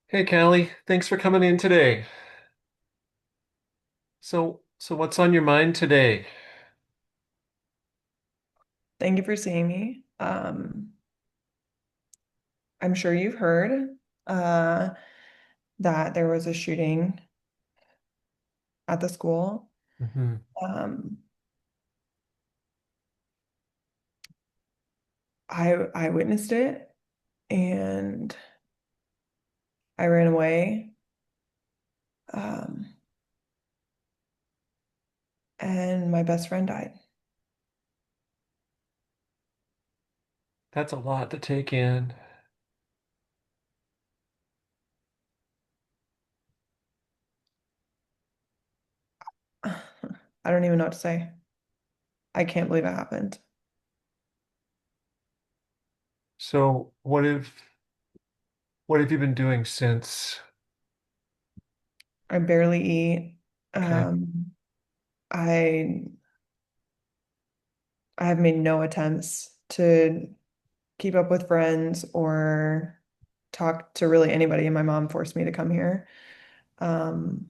Hey Callie, thanks for coming in today. So what's on your mind today? Thank you for seeing me. I'm sure you've heard uh, that there was a shooting at the school. Hmm. Um, I witnessed it and I ran away. Um, and my best friend died. That's a lot to take in. I don't even know what to say. I can't believe it happened. So what have you been doing since? I barely eat. Okay. Um, I I have made no attempts to keep up with friends or talk to really anybody, and my mom forced me to come here. Um,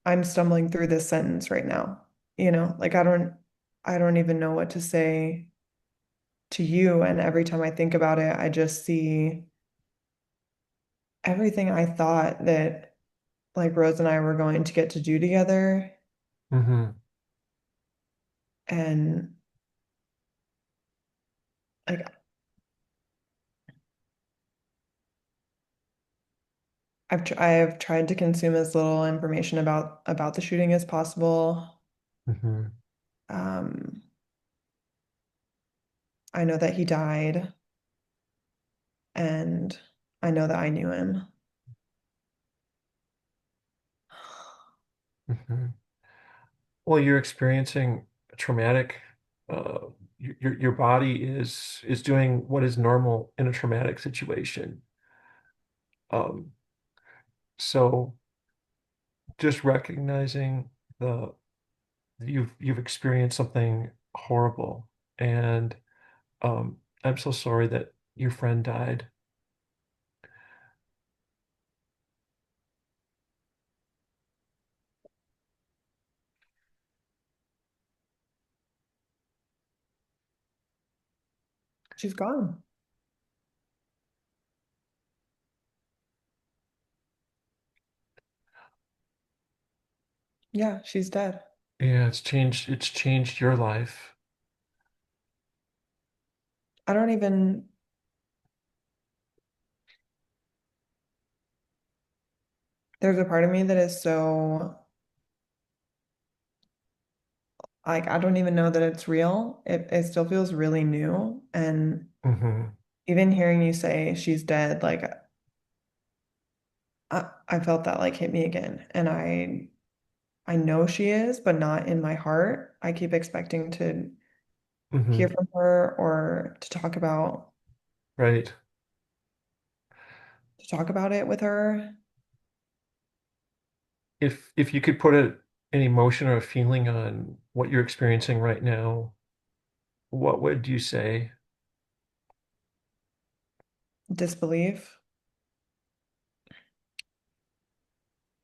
I'm stumbling through this sentence right now. Like I don't even know what to say to you, and every time I think about it, I just see everything I thought that like Rose and I were going to get to do together, Hmm. and like I have tried to consume as little information about the shooting as possible. Hmm. Um, I know that he died, and I know that I knew him. Hmm. Well, you're experiencing a traumatic your body is doing what is normal in a traumatic situation. Um, so just recognizing the you've experienced something horrible and I'm so sorry that your friend died. She's gone. Yeah, she's dead. Yeah, it's changed your life. I don't even, there's a part of me that is so, like, I don't even know that it's real. It still feels really new. And Hmm. even hearing you say she's dead, like, I felt that like hit me again. And I know she is, but not in my heart. I keep expecting to hear Hmm. from her or Right. to talk about it with her. If you could put an emotion or a feeling on what you're experiencing right now, what would you say? Disbelief.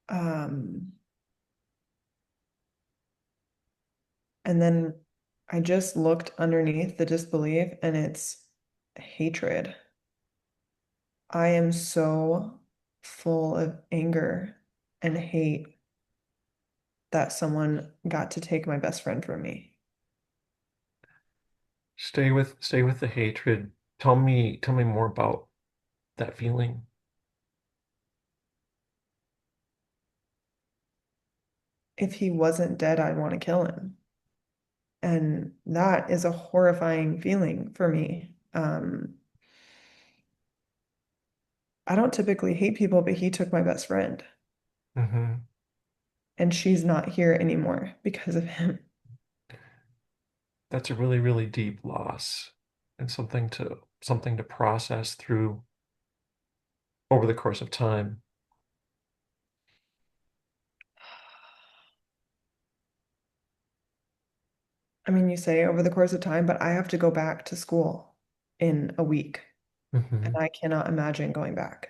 Um, and then I just looked underneath the disbelief and it's hatred. I am so full of anger and hate that someone got to take my best friend from me. Stay with the hatred. Tell me more about that feeling. If he wasn't dead, I'd want to kill him. And that is a horrifying feeling for me. I don't typically hate people, but he took my best friend, Hmm. and she's not here anymore because of him. That's a really, really deep loss and something to process through over the course of time. I mean, you say over the course of time, but I have to go back to school in a week. and Hmm. I cannot imagine going back.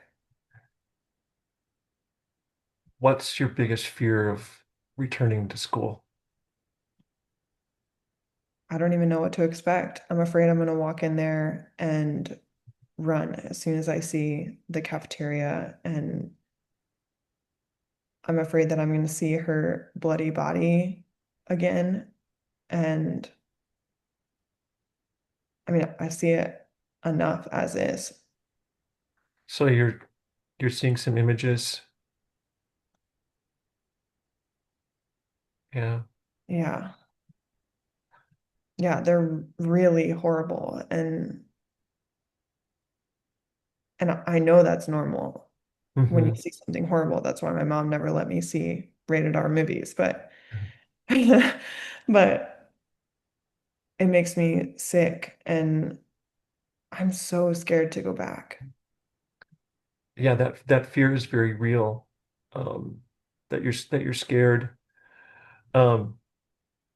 What's your biggest fear of returning to school? I don't even know what to expect. I'm afraid I'm going to walk in there and run as soon as I see the cafeteria, and I'm afraid that I'm going to see her bloody body again. And I mean, I see it enough as is. So you're seeing some images. Yeah. Yeah. Yeah, they're really horrible. And I know that's normal when you Hmm. see something horrible. That's why my mom never let me see rated R movies, but but it makes me sick and I'm so scared to go back. Yeah, that fear is very real. That you're scared. Um,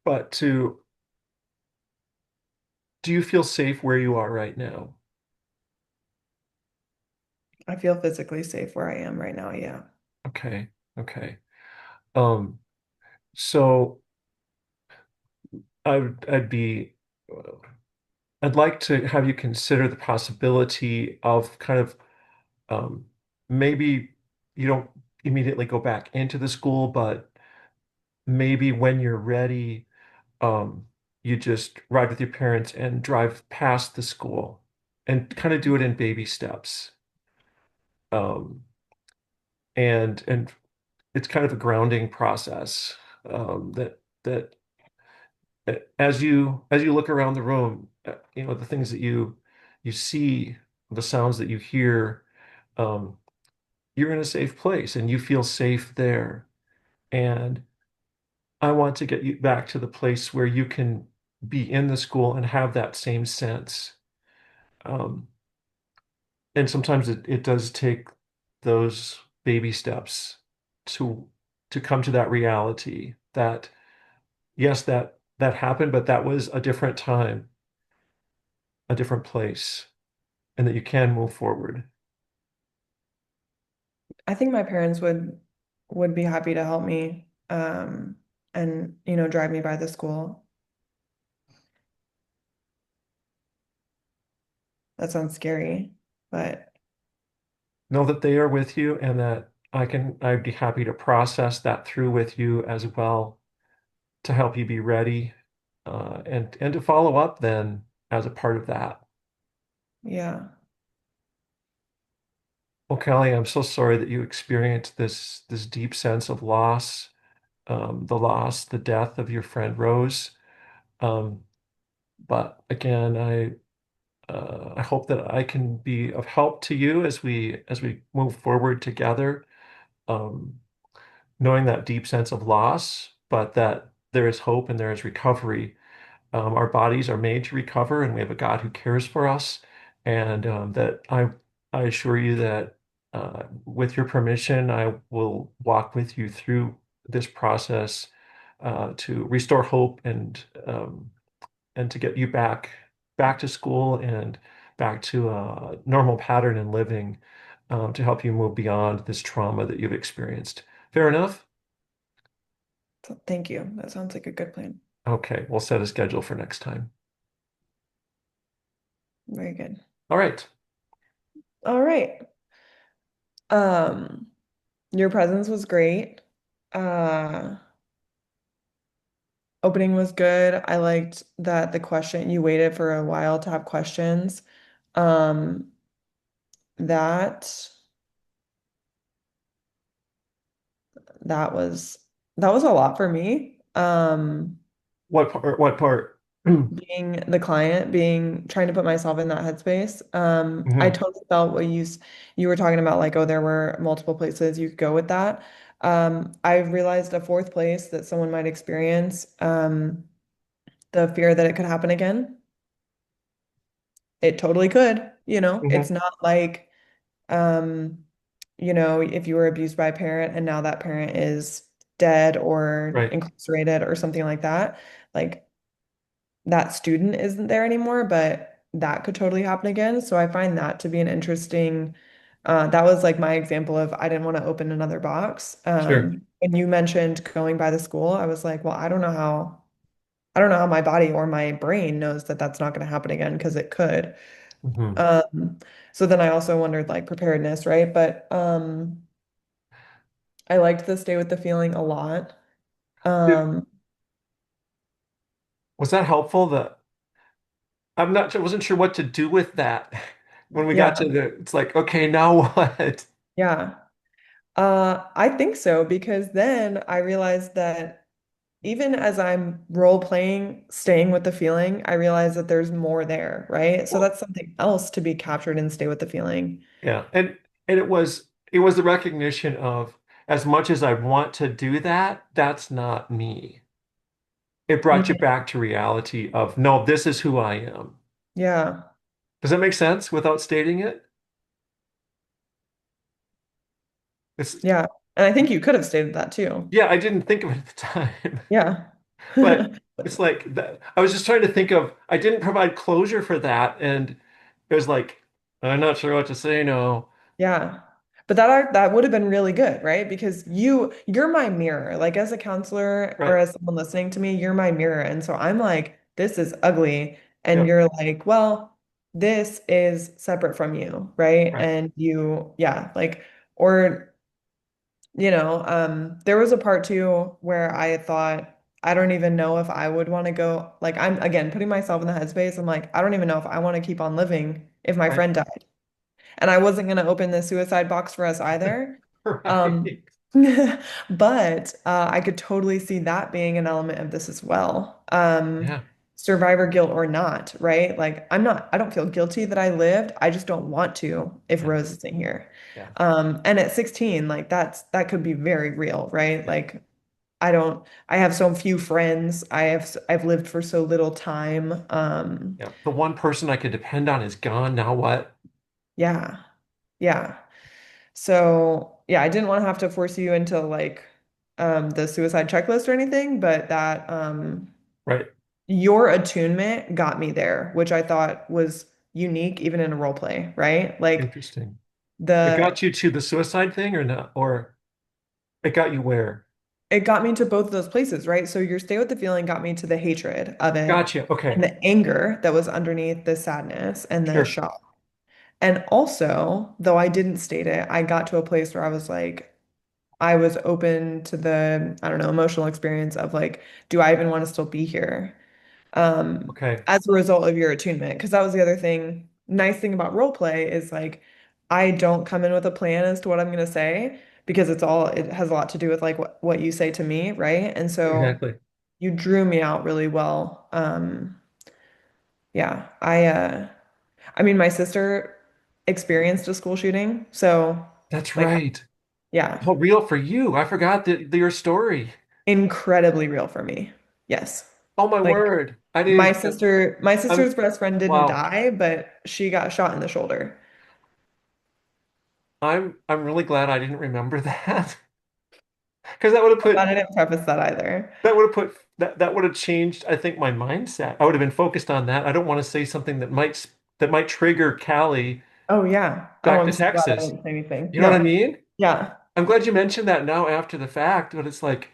but to do you feel safe where you are right now? I feel physically safe where I am right now. Yeah. Okay. Okay. Um, so I'd be I'd like to have you consider the possibility of kind of um, maybe you don't immediately go back into the school, but maybe when you're ready, um, you just ride with your parents and drive past the school and kind of do it in baby steps. Um, and it's kind of a grounding process that as you look around the room, the things that you see, the sounds that you hear, um, you're in a safe place and you feel safe there. And I want to get you back to the place where you can be in the school and have that same sense. Um, and sometimes it does take those baby steps to to come to that reality that yes, that happened, but that was a different time, a different place, and that you can move forward. I think my parents would be happy to help me and drive me by the school. That sounds scary, but Know that they are with you and that I'd be happy to process that through with you as well to help you be ready and to follow up then as a part of that. yeah. Well, Kelly, I'm so sorry that you experienced this deep sense of loss, the death of your friend Rose. Um, but again, I hope that I can be of help to you as we move forward together, um, knowing that deep sense of loss, but that there is hope and there is recovery. Our bodies are made to recover, and we have a God who cares for us. And that I assure you that with your permission, I will walk with you through this process to restore hope and to get you back to school and back to a normal pattern in living to help you move beyond this trauma that you've experienced. Fair enough? So thank you. That sounds like a good plan. Okay, we'll set a schedule for next time. Very good. All right. All right. Um, your presence was great. Uh, Opening was good. I liked that the question you waited for a while to have questions. Um, that that was that was a lot for me. What part? What part? Being the client, being trying to put myself in that headspace. I Mhm. totally felt what you were talking about, like, oh, there were multiple places you could go with that. I realized a fourth place that someone might experience, the fear that it could happen again. It totally could, It's Mhm. not like, um, if you were abused by a parent and now that parent is dead or Right. incarcerated or something like that, like that student isn't there anymore, but that could totally happen again. So I find that to be an interesting, that was like my example of I didn't want to open another box. Sure. When you mentioned going by the school, I was like, well, I don't know how my body or my brain knows that that's not going to happen again because it could. Hmm. Um, so then I also wondered like preparedness, right? But I liked the stay with the feeling a lot. Um, Was that helpful? I'm not, I wasn't sure what to do with that. When we got to yeah, it's like, okay, now what? yeah. I think so because then I realized that even as I'm role playing, staying with the feeling, I realize that there's more there, right? So Well, that's something else to be captured and stay with the feeling. yeah. And it was the recognition of as much as I want to do that, that's not me. It brought you Mhm. back to reality of no, this is who I am. Yeah, Does that make sense without stating it? It's yeah. And I think you could have stated that too. yeah, I didn't think of it at the time. Yeah. But it's like that, I was just trying to think of I didn't provide closure for that and it was like I'm not sure what to say now. Yeah. But that would have been really good, right? Because you're my mirror. Like as a counselor or Right. as someone listening to me, you're my mirror. And so I'm like, this is ugly. And Yep. you're like, well, this is separate from you, right? Right. And you, yeah, like, or there was a part too where I thought, I don't even know if I would want to go. Like, I'm again putting myself in the headspace. I'm like, I don't even know if I want to keep on living if my Right. friend died. And I wasn't going to open the suicide box for us either. Um, Right. but I could totally see that being an element of this as well. Yeah. Survivor guilt or not, right? Like, I don't feel guilty that I lived. I just don't want to if Yeah. Rose isn't here. Yeah. And at 16, like that could be very real, right? Yeah. Like, I have so few friends. I've lived for so little time. Yeah. The one person I could depend on is gone. Now what? Yeah. Yeah. So yeah, I didn't want to have to force you into like the suicide checklist or anything, but that Right. your attunement got me there, which I thought was unique even in a role play, right? Like Interesting. It the got you to the suicide thing or not? Or it got you where? it got me to both of those places, right? So your stay with the feeling got me to the hatred of it Gotcha. and Okay. the anger that was underneath the sadness and the Sure. shock. And also, though I didn't state it, I got to a place where I was like, I was open to the, I don't know, emotional experience of like, do I even want to still be here? Okay. As a result of your attunement. Because that was the other thing. Nice thing about role play is like, I don't come in with a plan as to what I'm going to say because it has a lot to do with like what you say to me, right? And so Exactly. you drew me out really well. Yeah, I mean, my sister experienced a school shooting. So That's like, right. yeah. Oh, real for you. I forgot your story. Incredibly real for me. Yes. Oh my Like word. I didn't my I'm sister's best friend didn't wow. die, but she got shot in the shoulder. I'm really glad I didn't remember that. Because that would have I'm put glad I didn't preface that either. that would have changed, I think, my mindset. I would have been focused on that. I don't want to say something that might trigger Callie Oh yeah. Oh, back I'm to so glad I Texas. didn't say anything. You know what I No. mean? Yeah. I'm glad you mentioned that now after the fact, but it's like,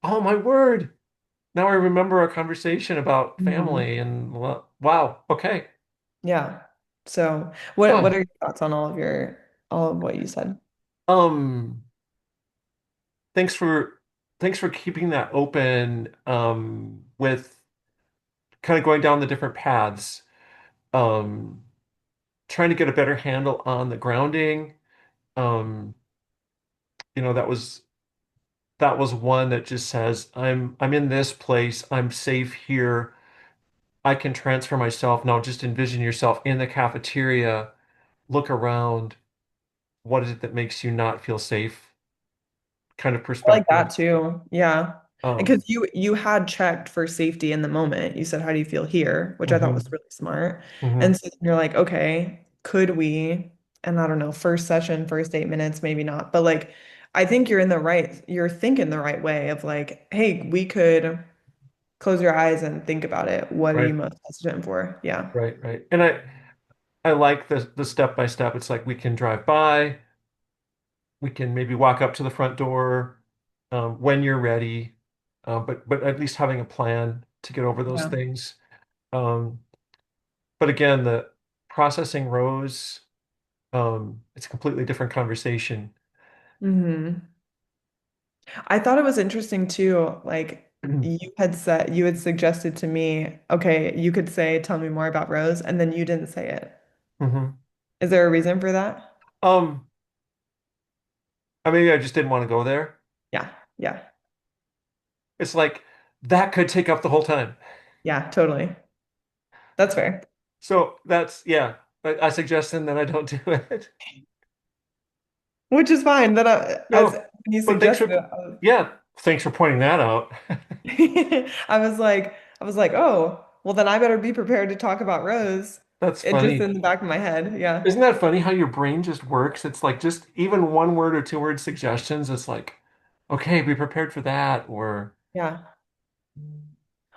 oh my word. Now I remember our conversation about Mhm. family and wow, okay. Yeah. So what Oh, are your thoughts on all of what you said? um, thanks for thanks for keeping that open with kind of going down the different paths. Um, trying to get a better handle on the grounding. Um, that was one that just says I'm in this place, I'm safe here, I can transfer myself. Now just envision yourself in the cafeteria, look around, what is it that makes you not feel safe? Kind of I like perspective. that too. Yeah. Um, Because you had checked for safety in the moment. You said, "How do you feel here?" Which I thought was mhm, really smart. mhm. And so you're like, "Okay, could we?" And I don't know, first session, first 8 minutes, maybe not. But like, I think you're thinking the right way of like, "Hey, we could." close your eyes and think about it. What are you Right, most hesitant for? Yeah. right. And I like the step by step. It's like we can drive by, we can maybe walk up to the front door when you're ready, but at least having a plan to get over those Yeah. things. Um, but again, the processing rows, it's a completely different conversation. hmm I thought it was interesting too. Like you had suggested to me, okay, you could say, tell me more about Rose, and then you didn't say it. hmm Is there a reason for that? Um, maybe I just didn't want to go there. Yeah. Yeah. It's like that could take up the whole time. Yeah, totally. That's fair. So that's yeah. I suggest then that I don't do it. Which is fine. Then as No, when you but thanks suggested for it, yeah, thanks for pointing that out. I was like, oh, well then I better be prepared to talk about Rose. That's It just funny. in the back of my head. Yeah. Isn't that funny how your brain just works? It's like just even one word or two word suggestions. It's like, okay, be prepared for that. Or Yeah.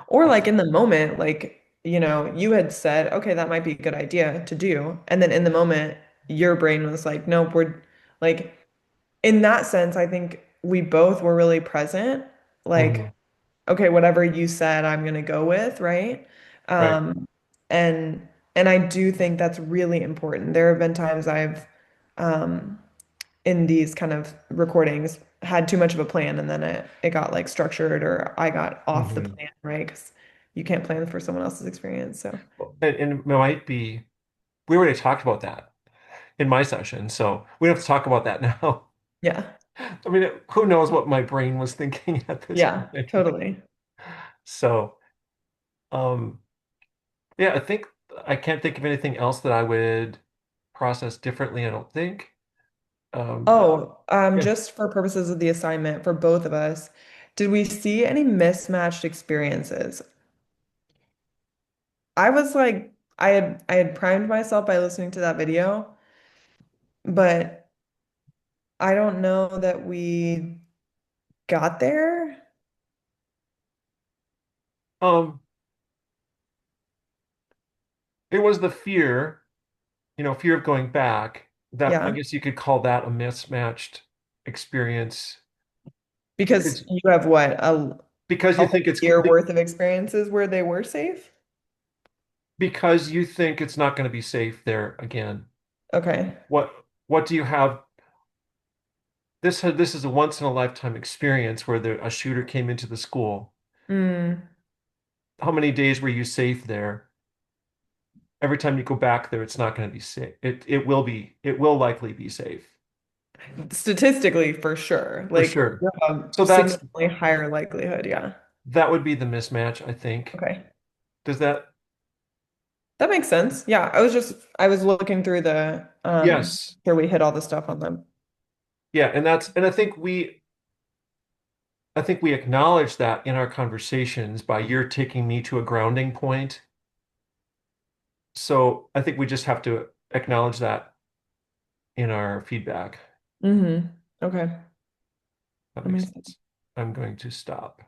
Or like in the moment, like, you had said, okay, that might be a good idea to do. And then in the moment, your brain was like, nope, we're like, in that sense, I think we both were really present. Mhm. Like, okay, whatever you said, I'm gonna go with, right? Right. Um, and and I do think that's really important. There have been times I've um in these kind of recordings had too much of a plan and then it got like structured or I got off the Mhm. plan, right? Because you can't plan for someone else's experience. So And it might be, we already talked about that in my session, so we don't have to talk about that now. yeah, I mean, who knows what my brain was thinking at this yeah, point. totally. So, um, yeah, I think I can't think of anything else that I would process differently, I don't think. Um, Oh, yeah. just for purposes of the assignment for both of us, did we see any mismatched experiences? I was like, I had primed myself by listening to that video, but I don't know that we got there. Um, it was the fear, fear of going back. That I Yeah, guess you could call that a mismatched experience because because you have what, because a you whole think it's year worth of experiences where they were safe? because you think it's not going to be safe there again. Okay. What do you have? This is a once in a lifetime experience where a shooter came into the school. Mm. How many days were you safe there? Every time you go back there, it's not going to be safe. It will likely be safe Statistically, for sure. for Like, sure. you have a So significantly higher likelihood. Yeah. that would be the mismatch, I think. Okay. Does that? That makes sense. Yeah. I was looking through the, Yes. here we hit all the stuff on them. Yeah, and I think we acknowledge that in our conversations by you're taking me to a grounding point. So I think we just have to acknowledge that in our feedback. Okay. That That makes makes sense. sense. I'm going to stop.